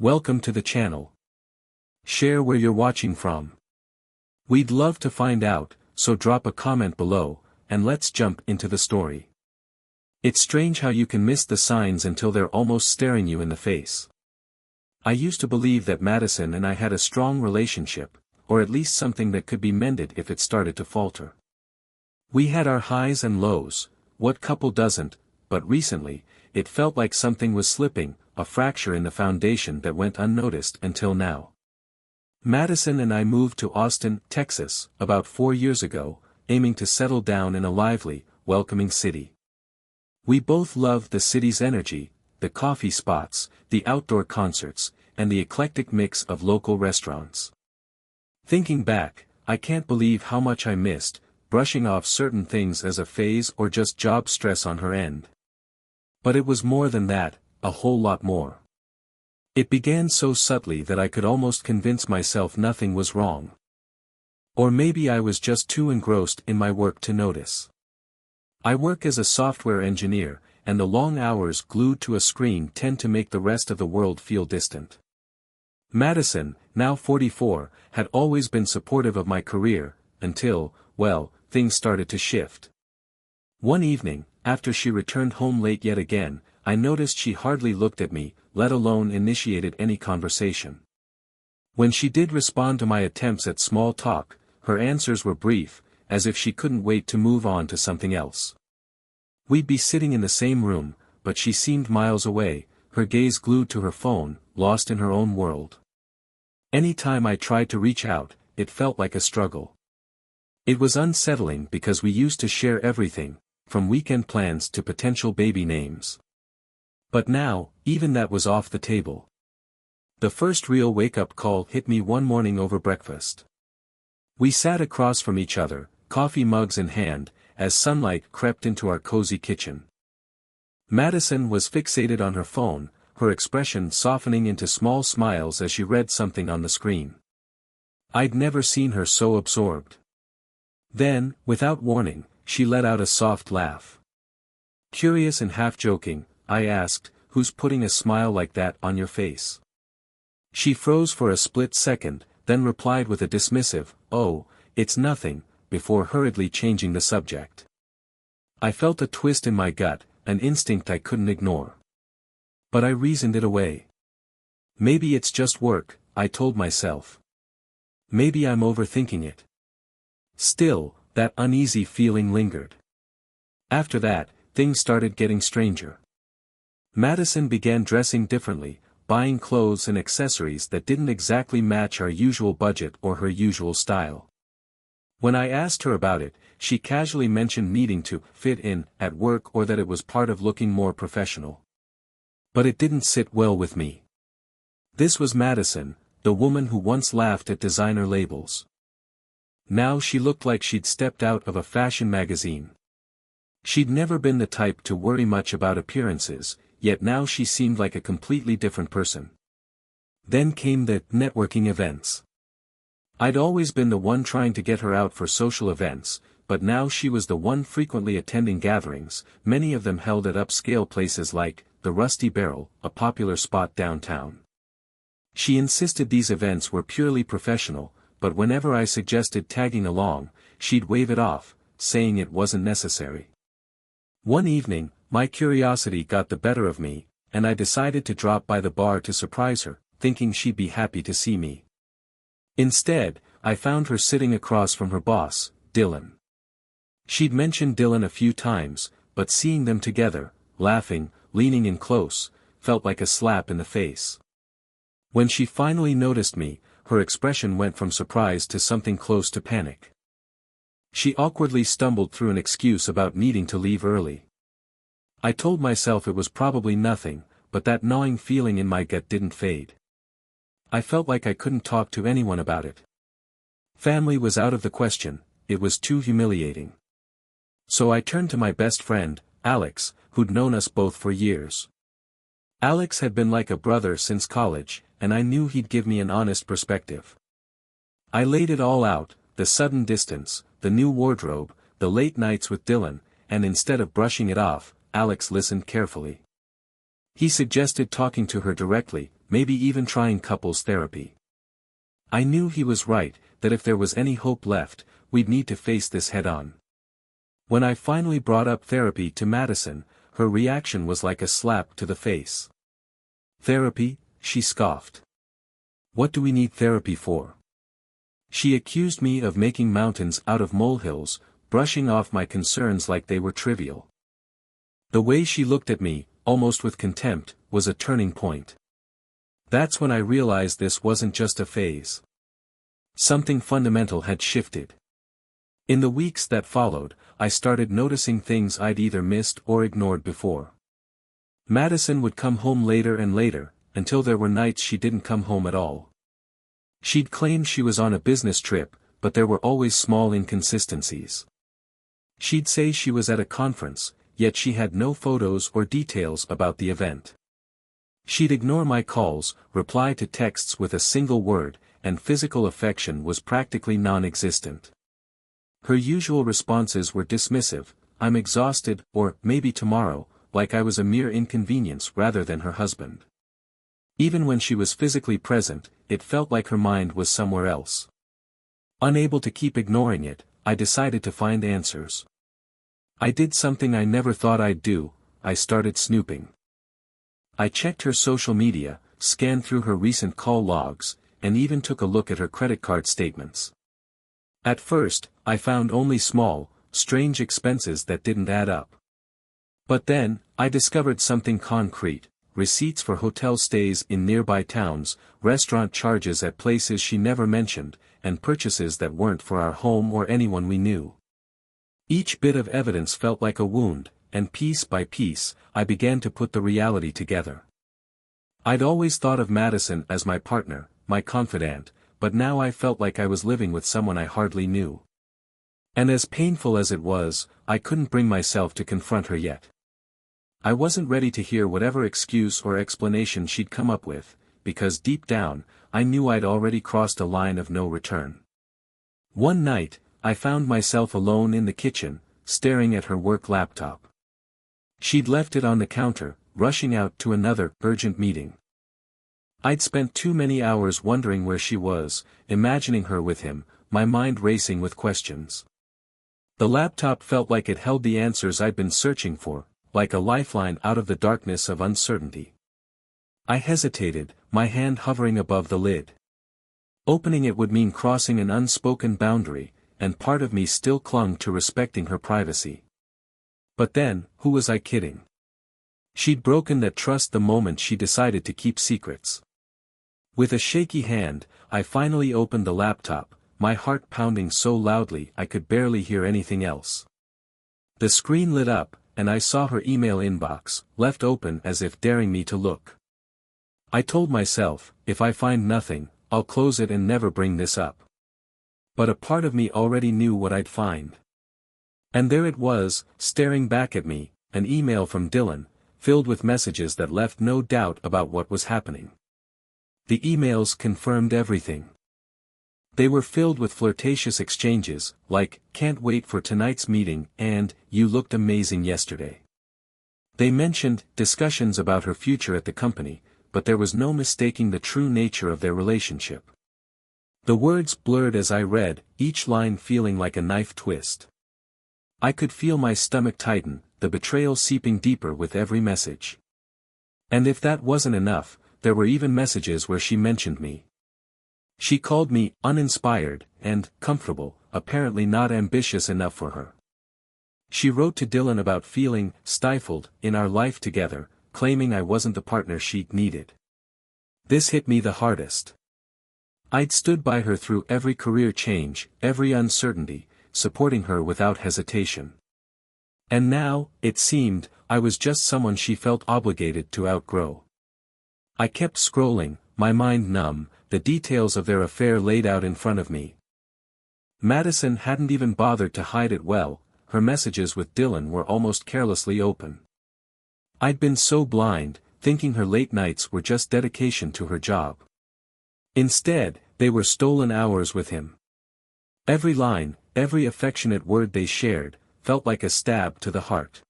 Welcome to the channel. Share where you're watching from. We'd love to find out, so drop a comment below, and let's jump into the story. It's strange how you can miss the signs until they're almost staring you in the face. I used to believe that Madison and I had a strong relationship, or at least something that could be mended if it started to falter. We had our highs and lows, what couple doesn't, but recently, it felt like something was slipping, a fracture in the foundation that went unnoticed until now. Madison and I moved to Austin, Texas, about 4 years ago, aiming to settle down in a lively, welcoming city. We both loved the city's energy, the coffee spots, the outdoor concerts, and the eclectic mix of local restaurants. Thinking back, I can't believe how much I missed, brushing off certain things as a phase or just job stress on her end. But it was more than that, a whole lot more. It began so subtly that I could almost convince myself nothing was wrong. Or maybe I was just too engrossed in my work to notice. I work as a software engineer, and the long hours glued to a screen tend to make the rest of the world feel distant. Madison, now 44, had always been supportive of my career, until, well, things started to shift. One evening, after she returned home late yet again, I noticed she hardly looked at me, let alone initiated any conversation. When she did respond to my attempts at small talk, her answers were brief, as if she couldn't wait to move on to something else. We'd be sitting in the same room, but she seemed miles away, her gaze glued to her phone, lost in her own world. Any time I tried to reach out, it felt like a struggle. It was unsettling because we used to share everything, from weekend plans to potential baby names. But now, even that was off the table. The first real wake-up call hit me one morning over breakfast. We sat across from each other, coffee mugs in hand, as sunlight crept into our cozy kitchen. Madison was fixated on her phone, her expression softening into small smiles as she read something on the screen. I'd never seen her so absorbed. Then, without warning, she let out a soft laugh. Curious and half-joking, I asked, "Who's putting a smile like that on your face?" She froze for a split second, then replied with a dismissive, "Oh, it's nothing," before hurriedly changing the subject. I felt a twist in my gut, an instinct I couldn't ignore. But I reasoned it away. Maybe it's just work, I told myself. Maybe I'm overthinking it. Still, that uneasy feeling lingered. After that, things started getting stranger. Madison began dressing differently, buying clothes and accessories that didn't exactly match our usual budget or her usual style. When I asked her about it, she casually mentioned needing to fit in at work or that it was part of looking more professional. But it didn't sit well with me. This was Madison, the woman who once laughed at designer labels. Now she looked like she'd stepped out of a fashion magazine. She'd never been the type to worry much about appearances, yet now she seemed like a completely different person. Then came the networking events. I'd always been the one trying to get her out for social events, but now she was the one frequently attending gatherings, many of them held at upscale places like the Rusty Barrel, a popular spot downtown. She insisted these events were purely professional, but whenever I suggested tagging along, she'd wave it off, saying it wasn't necessary. One evening, my curiosity got the better of me, and I decided to drop by the bar to surprise her, thinking she'd be happy to see me. Instead, I found her sitting across from her boss, Dylan. She'd mentioned Dylan a few times, but seeing them together, laughing, leaning in close, felt like a slap in the face. When she finally noticed me, her expression went from surprise to something close to panic. She awkwardly stumbled through an excuse about needing to leave early. I told myself it was probably nothing, but that gnawing feeling in my gut didn't fade. I felt like I couldn't talk to anyone about it. Family was out of the question, it was too humiliating. So I turned to my best friend, Alex, who'd known us both for years. Alex had been like a brother since college, and I knew he'd give me an honest perspective. I laid it all out, the sudden distance, the new wardrobe, the late nights with Dylan, and instead of brushing it off, Alex listened carefully. He suggested talking to her directly, maybe even trying couples therapy. I knew he was right, that if there was any hope left, we'd need to face this head-on. When I finally brought up therapy to Madison, her reaction was like a slap to the face. "Therapy?" she scoffed. "What do we need therapy for?" She accused me of making mountains out of molehills, brushing off my concerns like they were trivial. The way she looked at me, almost with contempt, was a turning point. That's when I realized this wasn't just a phase. Something fundamental had shifted. In the weeks that followed, I started noticing things I'd either missed or ignored before. Madison would come home later and later, until there were nights she didn't come home at all. She'd claim she was on a business trip, but there were always small inconsistencies. She'd say she was at a conference, yet she had no photos or details about the event. She'd ignore my calls, reply to texts with a single word, and physical affection was practically non-existent. Her usual responses were dismissive, "I'm exhausted," or "maybe tomorrow," like I was a mere inconvenience rather than her husband. Even when she was physically present, it felt like her mind was somewhere else. Unable to keep ignoring it, I decided to find answers. I did something I never thought I'd do, I started snooping. I checked her social media, scanned through her recent call logs, and even took a look at her credit card statements. At first, I found only small, strange expenses that didn't add up. But then, I discovered something concrete: receipts for hotel stays in nearby towns, restaurant charges at places she never mentioned, and purchases that weren't for our home or anyone we knew. Each bit of evidence felt like a wound, and piece by piece, I began to put the reality together. I'd always thought of Madison as my partner, my confidant, but now I felt like I was living with someone I hardly knew. And as painful as it was, I couldn't bring myself to confront her yet. I wasn't ready to hear whatever excuse or explanation she'd come up with, because deep down, I knew I'd already crossed a line of no return. One night, I found myself alone in the kitchen, staring at her work laptop. She'd left it on the counter, rushing out to another urgent meeting. I'd spent too many hours wondering where she was, imagining her with him, my mind racing with questions. The laptop felt like it held the answers I'd been searching for, like a lifeline out of the darkness of uncertainty. I hesitated, my hand hovering above the lid. Opening it would mean crossing an unspoken boundary, and part of me still clung to respecting her privacy. But then, who was I kidding? She'd broken that trust the moment she decided to keep secrets. With a shaky hand, I finally opened the laptop, my heart pounding so loudly I could barely hear anything else. The screen lit up, and I saw her email inbox, left open as if daring me to look. I told myself, if I find nothing, I'll close it and never bring this up. But a part of me already knew what I'd find. And there it was, staring back at me, an email from Dylan, filled with messages that left no doubt about what was happening. The emails confirmed everything. They were filled with flirtatious exchanges, like, "Can't wait for tonight's meeting," and, "You looked amazing yesterday." They mentioned discussions about her future at the company, but there was no mistaking the true nature of their relationship. The words blurred as I read, each line feeling like a knife twist. I could feel my stomach tighten, the betrayal seeping deeper with every message. And if that wasn't enough, there were even messages where she mentioned me. She called me uninspired and comfortable, apparently not ambitious enough for her. She wrote to Dylan about feeling stifled in our life together, claiming I wasn't the partner she needed. This hit me the hardest. I'd stood by her through every career change, every uncertainty, supporting her without hesitation. And now, it seemed, I was just someone she felt obligated to outgrow. I kept scrolling, my mind numb, the details of their affair laid out in front of me. Madison hadn't even bothered to hide it well, her messages with Dylan were almost carelessly open. I'd been so blind, thinking her late nights were just dedication to her job. Instead, they were stolen hours with him. Every line, every affectionate word they shared, felt like a stab to the heart.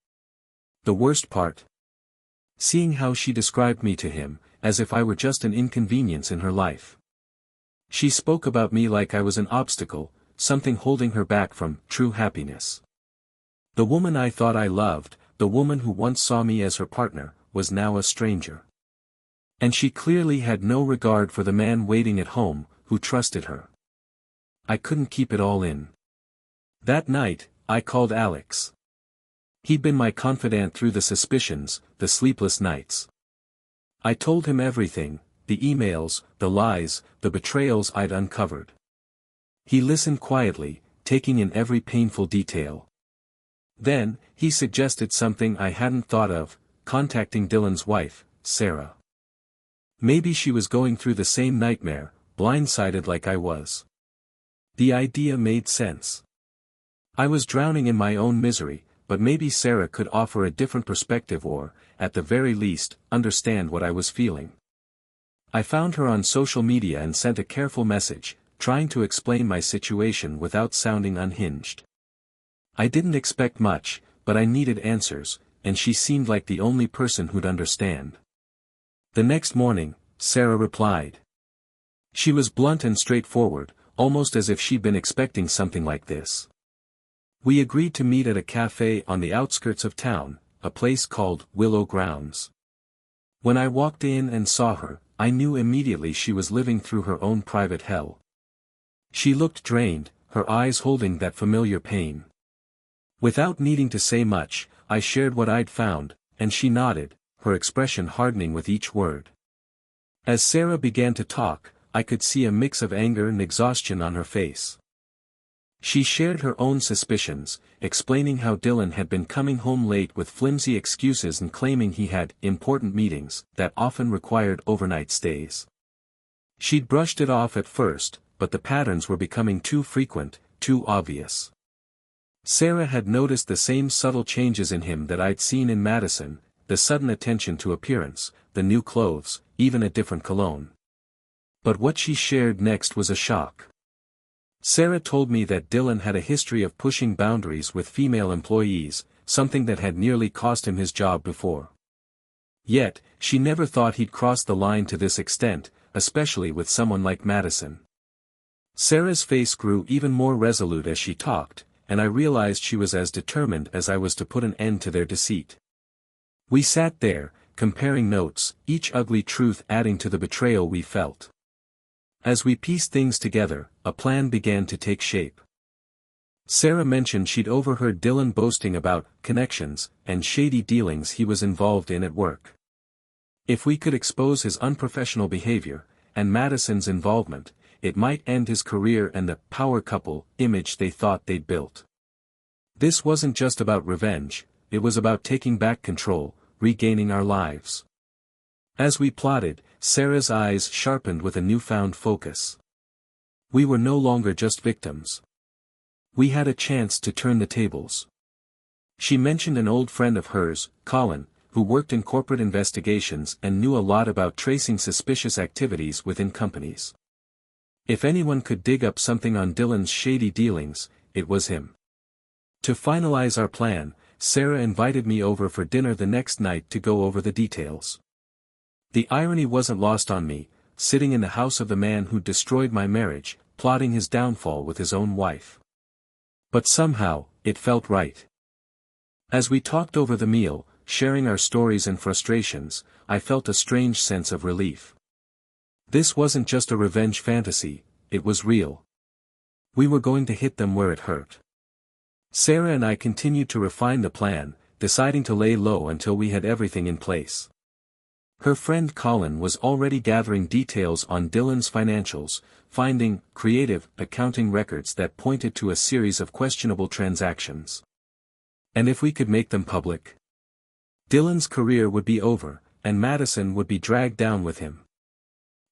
The worst part? Seeing how she described me to him, as if I were just an inconvenience in her life. She spoke about me like I was an obstacle, something holding her back from true happiness. The woman I thought I loved, the woman who once saw me as her partner, was now a stranger. And she clearly had no regard for the man waiting at home, who trusted her. I couldn't keep it all in. That night, I called Alex. He'd been my confidant through the suspicions, the sleepless nights. I told him everything, the emails, the lies, the betrayals I'd uncovered. He listened quietly, taking in every painful detail. Then, he suggested something I hadn't thought of, contacting Dylan's wife, Sarah. Maybe she was going through the same nightmare, blindsided like I was. The idea made sense. I was drowning in my own misery, but maybe Sarah could offer a different perspective or, at the very least, understand what I was feeling. I found her on social media and sent a careful message, trying to explain my situation without sounding unhinged. I didn't expect much, but I needed answers, and she seemed like the only person who'd understand. The next morning, Sarah replied. She was blunt and straightforward, almost as if she'd been expecting something like this. We agreed to meet at a cafe on the outskirts of town, a place called Willow Grounds. When I walked in and saw her, I knew immediately she was living through her own private hell. She looked drained, her eyes holding that familiar pain. Without needing to say much, I shared what I'd found, and she nodded, her expression hardening with each word. As Sarah began to talk, I could see a mix of anger and exhaustion on her face. She shared her own suspicions, explaining how Dylan had been coming home late with flimsy excuses and claiming he had important meetings that often required overnight stays. She'd brushed it off at first, but the patterns were becoming too frequent, too obvious. Sarah had noticed the same subtle changes in him that I'd seen in Madison, the sudden attention to appearance, the new clothes, even a different cologne. But what she shared next was a shock. Sarah told me that Dylan had a history of pushing boundaries with female employees, something that had nearly cost him his job before. Yet, she never thought he'd cross the line to this extent, especially with someone like Madison. Sarah's face grew even more resolute as she talked, and I realized she was as determined as I was to put an end to their deceit. We sat there, comparing notes, each ugly truth adding to the betrayal we felt. As we pieced things together, a plan began to take shape. Sarah mentioned she'd overheard Dylan boasting about connections and shady dealings he was involved in at work. If we could expose his unprofessional behavior, and Madison's involvement, it might end his career and the power couple image they thought they'd built. This wasn't just about revenge, it was about taking back control, regaining our lives. As we plotted, Sarah's eyes sharpened with a newfound focus. We were no longer just victims. We had a chance to turn the tables. She mentioned an old friend of hers, Colin, who worked in corporate investigations and knew a lot about tracing suspicious activities within companies. If anyone could dig up something on Dylan's shady dealings, it was him. To finalize our plan, Sarah invited me over for dinner the next night to go over the details. The irony wasn't lost on me, sitting in the house of the man who destroyed my marriage, plotting his downfall with his own wife. But somehow, it felt right. As we talked over the meal, sharing our stories and frustrations, I felt a strange sense of relief. This wasn't just a revenge fantasy, it was real. We were going to hit them where it hurt. Sarah and I continued to refine the plan, deciding to lay low until we had everything in place. Her friend Colin was already gathering details on Dylan's financials, finding creative accounting records that pointed to a series of questionable transactions. And if we could make them public, Dylan's career would be over, and Madison would be dragged down with him.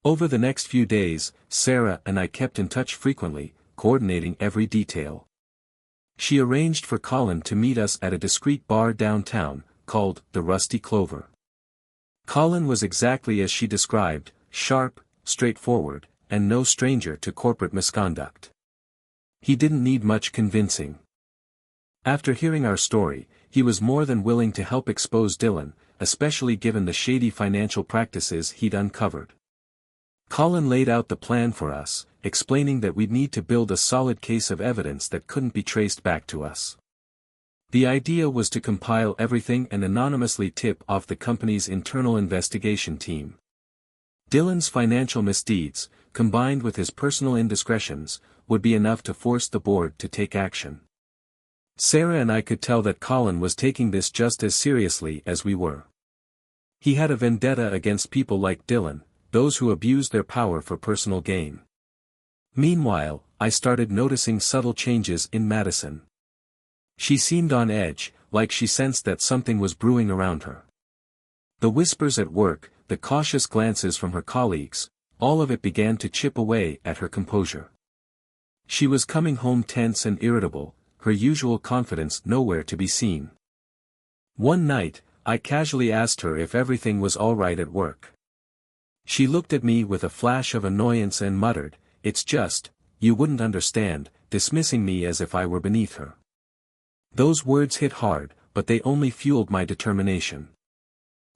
Over the next few days, Sarah and I kept in touch frequently, coordinating every detail. She arranged for Colin to meet us at a discreet bar downtown, called the Rusty Clover. Colin was exactly as she described, sharp, straightforward, and no stranger to corporate misconduct. He didn't need much convincing. After hearing our story, he was more than willing to help expose Dylan, especially given the shady financial practices he'd uncovered. Colin laid out the plan for us, explaining that we'd need to build a solid case of evidence that couldn't be traced back to us. The idea was to compile everything and anonymously tip off the company's internal investigation team. Dylan's financial misdeeds, combined with his personal indiscretions, would be enough to force the board to take action. Sarah and I could tell that Colin was taking this just as seriously as we were. He had a vendetta against people like Dylan, those who abused their power for personal gain. Meanwhile, I started noticing subtle changes in Madison. She seemed on edge, like she sensed that something was brewing around her. The whispers at work, the cautious glances from her colleagues, all of it began to chip away at her composure. She was coming home tense and irritable, her usual confidence nowhere to be seen. One night, I casually asked her if everything was all right at work. She looked at me with a flash of annoyance and muttered, "It's just, you wouldn't understand," dismissing me as if I were beneath her. Those words hit hard, but they only fueled my determination.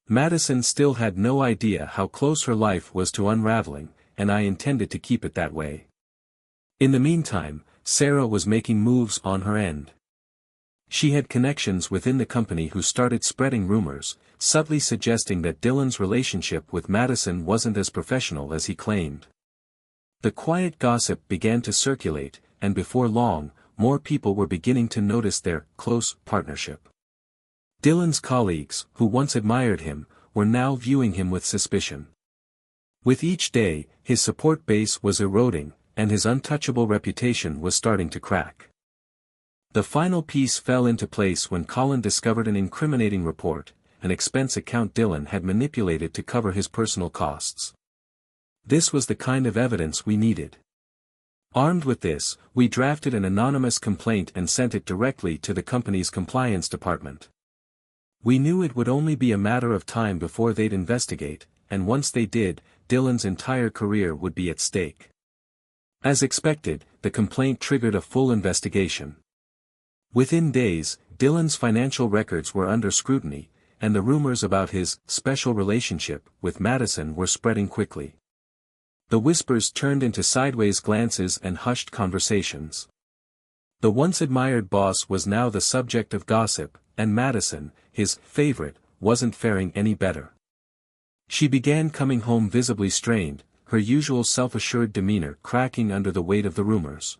Madison still had no idea how close her life was to unraveling, and I intended to keep it that way. In the meantime, Sarah was making moves on her end. She had connections within the company who started spreading rumors, subtly suggesting that Dylan's relationship with Madison wasn't as professional as he claimed. The quiet gossip began to circulate, and before long, more people were beginning to notice their close partnership. Dylan's colleagues, who once admired him, were now viewing him with suspicion. With each day, his support base was eroding, and his untouchable reputation was starting to crack. The final piece fell into place when Colin discovered an incriminating report, an expense account Dylan had manipulated to cover his personal costs. This was the kind of evidence we needed. Armed with this, we drafted an anonymous complaint and sent it directly to the company's compliance department. We knew it would only be a matter of time before they'd investigate, and once they did, Dylan's entire career would be at stake. As expected, the complaint triggered a full investigation. Within days, Dylan's financial records were under scrutiny, and the rumors about his special relationship with Madison were spreading quickly. The whispers turned into sideways glances and hushed conversations. The once admired boss was now the subject of gossip, and Madison, his favorite, wasn't faring any better. She began coming home visibly strained, her usual self-assured demeanor cracking under the weight of the rumors.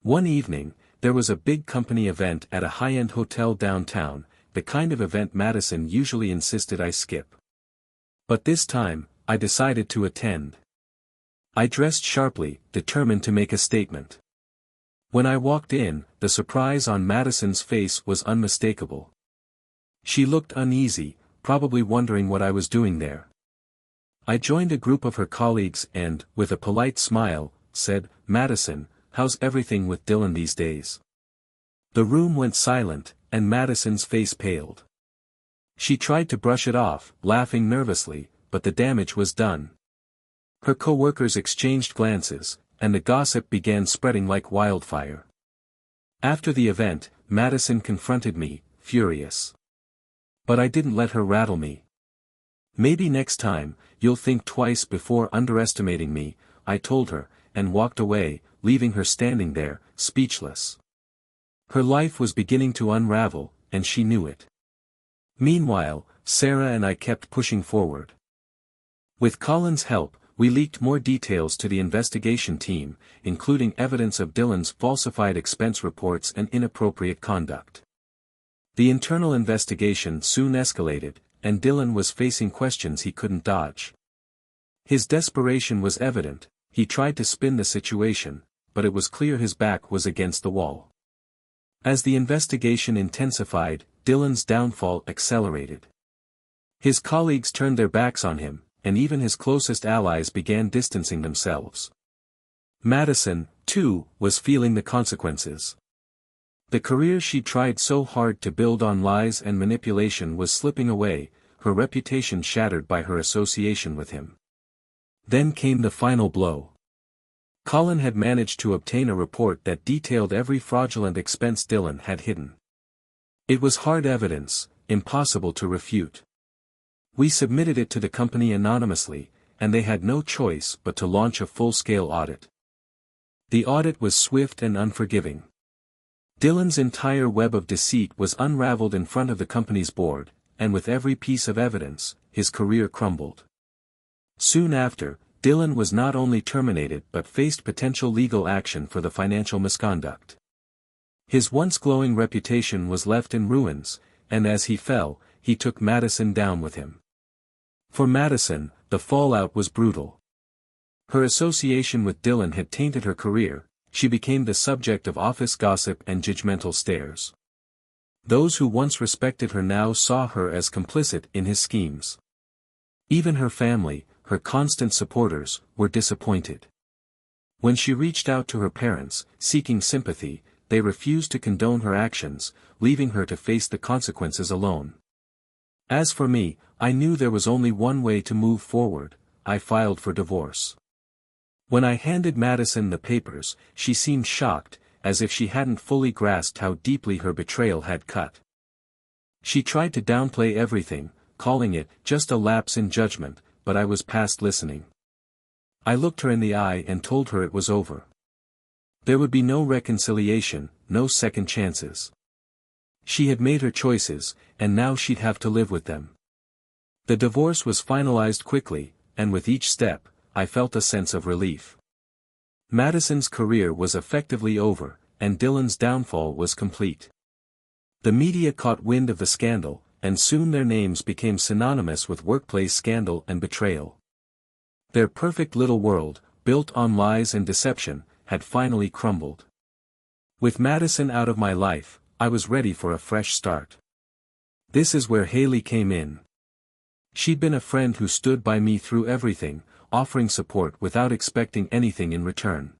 One evening, there was a big company event at a high-end hotel downtown, the kind of event Madison usually insisted I skip. But this time, I decided to attend. I dressed sharply, determined to make a statement. When I walked in, the surprise on Madison's face was unmistakable. She looked uneasy, probably wondering what I was doing there. I joined a group of her colleagues and, with a polite smile, said, "Madison, how's everything with Dylan these days?" The room went silent, and Madison's face paled. She tried to brush it off, laughing nervously, but the damage was done. Her co-workers exchanged glances, and the gossip began spreading like wildfire. After the event, Madison confronted me, furious. But I didn't let her rattle me. "Maybe next time, you'll think twice before underestimating me," I told her, and walked away, leaving her standing there, speechless. Her life was beginning to unravel, and she knew it. Meanwhile, Sarah and I kept pushing forward. With Colin's help, we leaked more details to the investigation team, including evidence of Dylan's falsified expense reports and inappropriate conduct. The internal investigation soon escalated, and Dylan was facing questions he couldn't dodge. His desperation was evident. He tried to spin the situation, but it was clear his back was against the wall. As the investigation intensified, Dylan's downfall accelerated. His colleagues turned their backs on him, and even his closest allies began distancing themselves. Madison, too, was feeling the consequences. The career she tried so hard to build on lies and manipulation was slipping away, her reputation shattered by her association with him. Then came the final blow. Colin had managed to obtain a report that detailed every fraudulent expense Dylan had hidden. It was hard evidence, impossible to refute. We submitted it to the company anonymously, and they had no choice but to launch a full-scale audit. The audit was swift and unforgiving. Dylan's entire web of deceit was unraveled in front of the company's board, and with every piece of evidence, his career crumbled. Soon after, Dylan was not only terminated but faced potential legal action for the financial misconduct. His once glowing reputation was left in ruins, and as he fell, he took Madison down with him. For Madison, the fallout was brutal. Her association with Dylan had tainted her career. She became the subject of office gossip and judgmental stares. Those who once respected her now saw her as complicit in his schemes. Even her family, her constant supporters, were disappointed. When she reached out to her parents, seeking sympathy, they refused to condone her actions, leaving her to face the consequences alone. As for me, I knew there was only one way to move forward. I filed for divorce. When I handed Madison the papers, she seemed shocked, as if she hadn't fully grasped how deeply her betrayal had cut. She tried to downplay everything, calling it just a lapse in judgment, but I was past listening. I looked her in the eye and told her it was over. There would be no reconciliation, no second chances. She had made her choices, and now she'd have to live with them. The divorce was finalized quickly, and with each step, I felt a sense of relief. Madison's career was effectively over, and Dylan's downfall was complete. The media caught wind of the scandal, and soon their names became synonymous with workplace scandal and betrayal. Their perfect little world, built on lies and deception, had finally crumbled. With Madison out of my life, I was ready for a fresh start. This is where Haley came in. She'd been a friend who stood by me through everything, offering support without expecting anything in return.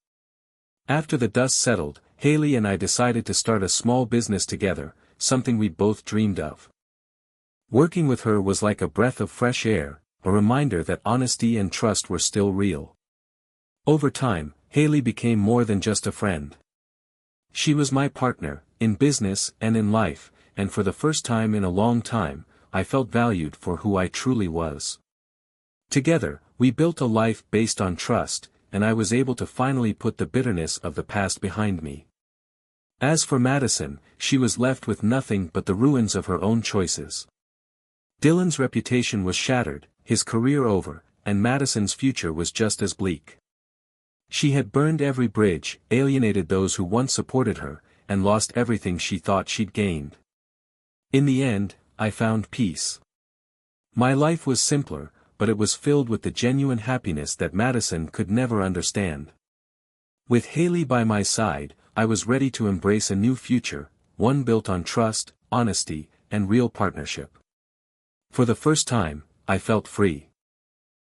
After the dust settled, Haley and I decided to start a small business together, something we both dreamed of. Working with her was like a breath of fresh air, a reminder that honesty and trust were still real. Over time, Haley became more than just a friend. She was my partner, in business and in life, and for the first time in a long time, I felt valued for who I truly was. Together, we built a life based on trust, and I was able to finally put the bitterness of the past behind me. As for Madison, she was left with nothing but the ruins of her own choices. Dylan's reputation was shattered, his career over, and Madison's future was just as bleak. She had burned every bridge, alienated those who once supported her, and lost everything she thought she'd gained. In the end, I found peace. My life was simpler, but it was filled with the genuine happiness that Madison could never understand. With Haley by my side, I was ready to embrace a new future, one built on trust, honesty, and real partnership. For the first time, I felt free.